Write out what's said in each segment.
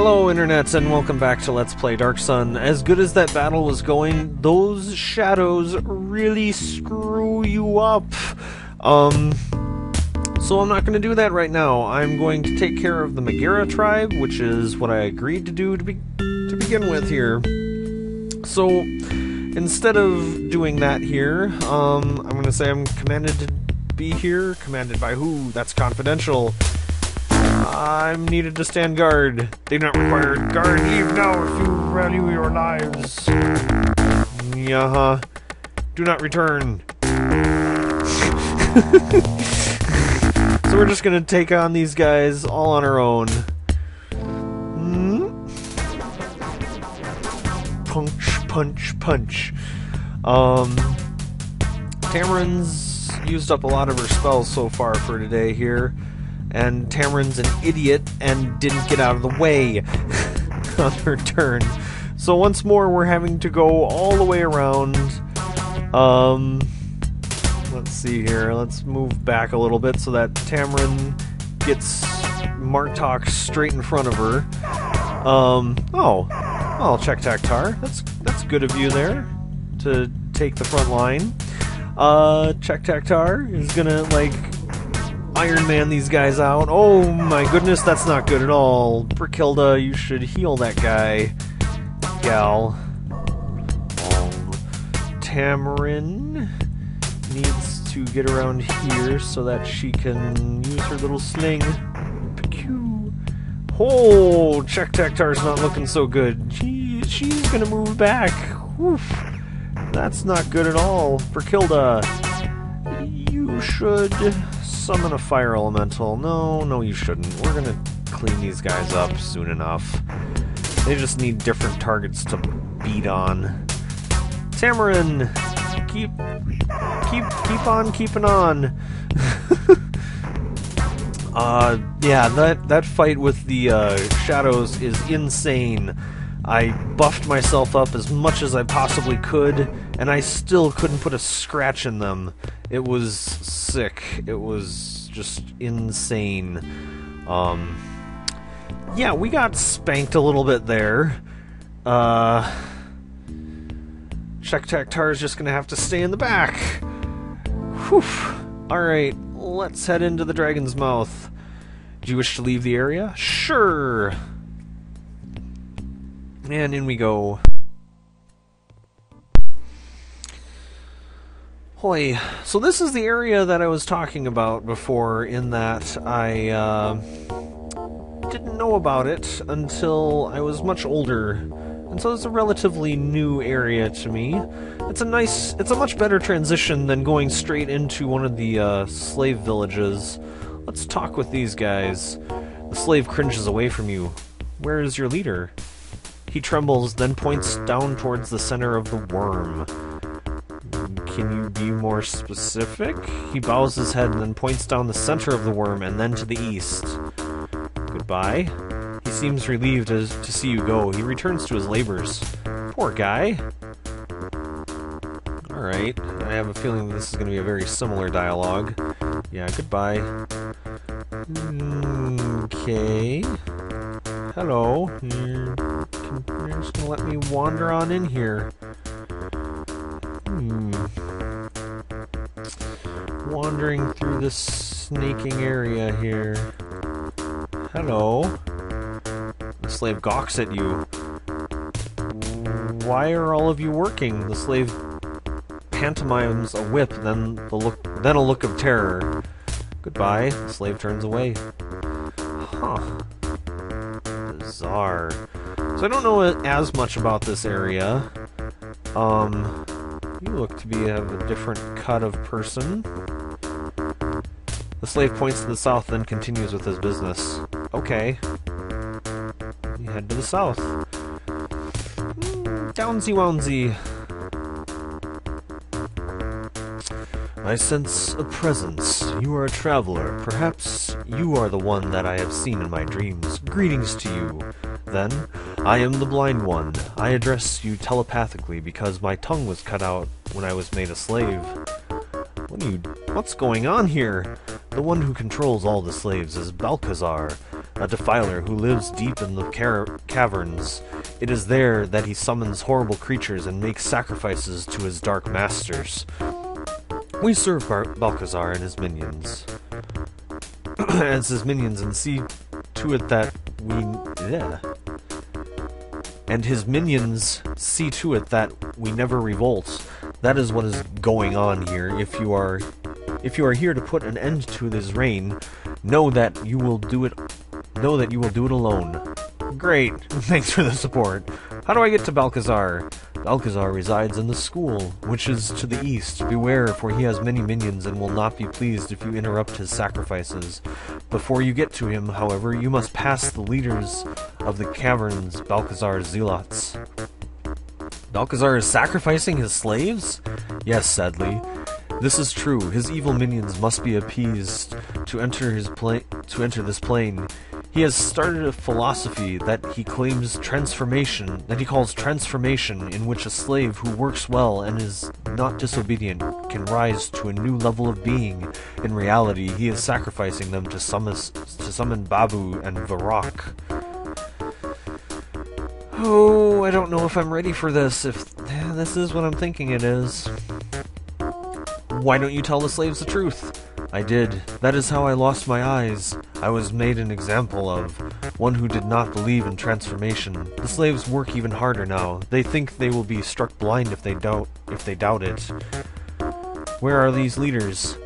Hello internets and welcome back to Let's Play Darksun. As good as that battle was going, those shadows really screw you up. So I'm not going to do that right now. I'm going to take care of the Megara tribe, which is what I agreed to do to begin with here. So instead of doing that here, I'm going to say I'm commanded to be here. Commanded by who? That's confidential. I'm needed to stand guard. They do not require guard. Leave now if you value your lives. Do not return. So we're just gonna take on these guys all on our own. Punch, punch, punch. Tamarin's used up a lot of her spells so far for today here. And Tamarin's an idiot and didn't get out of the way on her turn. So once more we're having to go all the way around. Let's see here. Let's move back a little bit so that Tamarin gets Martok straight in front of her. I'll check Taktar. That's good of you there to take the front line. Check Taktar is gonna like Iron Man these guys out. Oh my goodness, that's not good at all. Brikilda, you should heal that guy. Gal. Tamarin needs to get around here so that she can use her little sling. Oh, Check Taktar's not looking so good. She's gonna move back. Oof. That's not good at all. Brikilda, you should summon a fire elemental. No, you shouldn't. We're gonna clean these guys up soon enough. They just need different targets to beat on. Tamarin, keep on keeping on. Yeah, that fight with the shadows is insane. I buffed myself up as much as I possibly could, and I still couldn't put a scratch in them. It was sick. It was just insane. Yeah, we got spanked a little bit there. Check Taktar's just gonna have to stay in the back. Whew. Alright, let's head into the Dragon's Mouth. Do you wish to leave the area? Sure! And in we go. Hoy. So this is the area that I was talking about before, in that I didn't know about it until I was much older. And so it's a relatively new area to me. It's a much better transition than going straight into one of the slave villages. Let's talk with these guys. The slave cringes away from you. Where is your leader? He trembles, then points down towards the center of the wurm. Can you be more specific? He bows his head and then points down the center of the wurm and then to the east. Goodbye. He seems relieved to see you go. He returns to his labors. Poor guy. Alright, I have a feeling this is going to be a very similar dialogue. Yeah, goodbye. Okay. Hello. You're just gonna let me wander on in here. Wandering through this snaking area here. Hello. The slave gawks at you. Why are all of you working? The slave pantomimes a whip, then a look of terror. Goodbye. The slave turns away. Huh. Bizarre. So I don't know as much about this area. You look to have a different cut of person. The slave points to the south, then continues with his business. Okay. You head to the south. Downsy wownsy. I sense a presence. You are a traveler. Perhaps you are the one that I have seen in my dreams. Greetings to you. Then, I am the blind one. I address you telepathically because my tongue was cut out when I was made a slave. What's going on here? The one who controls all the slaves is Balcazar. a defiler who lives deep in the caverns. It is there that he summons horrible creatures and makes sacrifices to his dark masters. We serve Balcazar and his minions. As his minions, and see to it that we... Yeah. And his minions see to it that we never revolt. That is what is going on here. If you are here to put an end to this reign, know that you will do it. Know that you will do it alone. Great. Thanks for the support. How do I get to Balcazar? Balcazar resides in the school, which is to the east. Beware, for he has many minions and will not be pleased if you interrupt his sacrifices. Before you get to him, however, you must pass the leaders of the caverns, Balcazar's zealots. Balcazar is sacrificing his slaves? Yes, sadly. This is true. His evil minions must be appeased to enter this plane. He has started a philosophy that he calls transformation, in which a slave who works well and is not disobedient can rise to a new level of being. In reality, he is sacrificing them to summon Babu and Varrock. Oh, I don't know if I'm ready for this, if this is what I'm thinking it is. Why don't you tell the slaves the truth? I did. That is how I lost my eyes. I was made an example of. One who did not believe in transformation. The slaves work even harder now. They think they will be struck blind if they doubt it. Where are these leaders?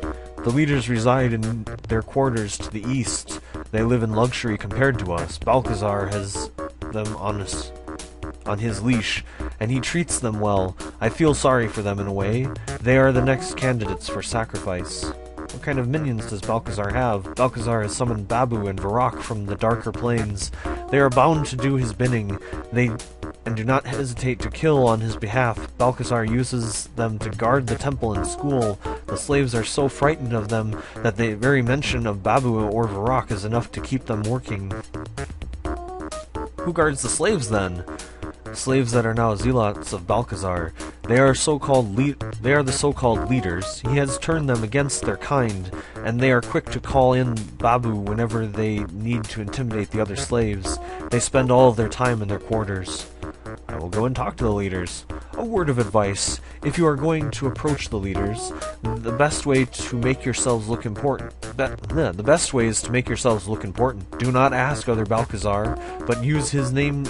The leaders reside in their quarters to the east. They live in luxury compared to us. Balcazar has them on his leash, and he treats them well. I feel sorry for them in a way. They are the next candidates for sacrifice. What kind of minions does Balcazar have? Balcazar has summoned Babu and Varrock from the darker planes. They are bound to do his bidding. And do not hesitate to kill on his behalf. Balcazar uses them to guard the temple and school. The slaves are so frightened of them that the very mention of Babu or Varrock is enough to keep them working. Who guards the slaves then? Slaves that are now zealots of Balcazar. They are the so-called leaders. He has turned them against their kind, and they are quick to call in Babu whenever they need to intimidate the other slaves. They spend all of their time in their quarters. I will go and talk to the leaders. A word of advice. If you are going to approach the leaders, the best way to make yourselves look important. The best way is to make yourselves look important. Do not ask other Balcazar, but use his name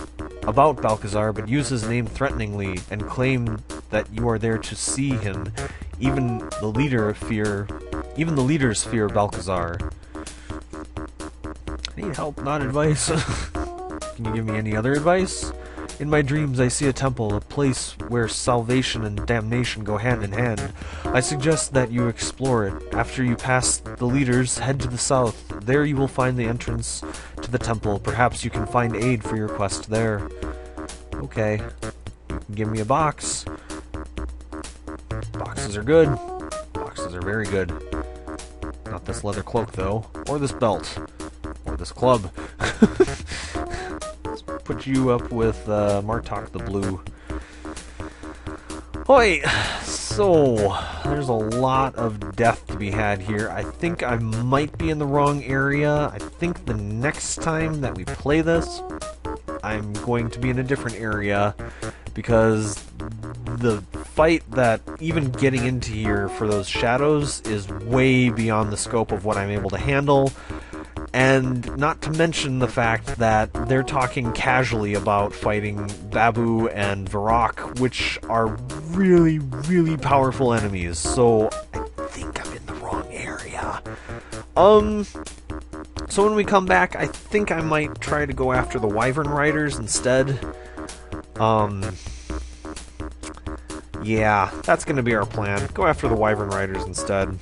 threateningly and claim that you are there to see him. Even the leaders fear Balcazar. I need help, not advice. Can you give me any other advice? In my dreams I see a temple, a place where salvation and damnation go hand in hand. I suggest that you explore it. After you pass the leaders, head to the south. There you will find the entrance to the temple. Perhaps you can find aid for your quest there. Okay. You can give me a box. Boxes are good. Boxes are very good. Not this leather cloak, though. Or this belt. Or this club. Put you up with Martok the Blue. Hoi! So, there's a lot of death to be had here. I think I might be in the wrong area. I think the next time that we play this, I'm going to be in a different area, because the fight that even getting into here for those shadows is way beyond the scope of what I'm able to handle. And not to mention the fact that they're talking casually about fighting Babu and Varrock, which are really, really powerful enemies. So I think I'm in the wrong area. So when we come back, I think I might try to go after the Wyvern Riders instead. Yeah, that's going to be our plan. Go after the Wyvern Riders instead.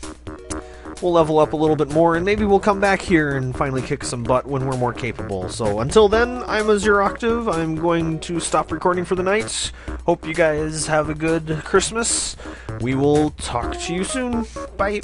We'll level up a little bit more, and maybe we'll come back here and finally kick some butt when we're more capable. So until then, I'm Azure Octave. I'm going to stop recording for the night. Hope you guys have a good Christmas. We will talk to you soon. Bye.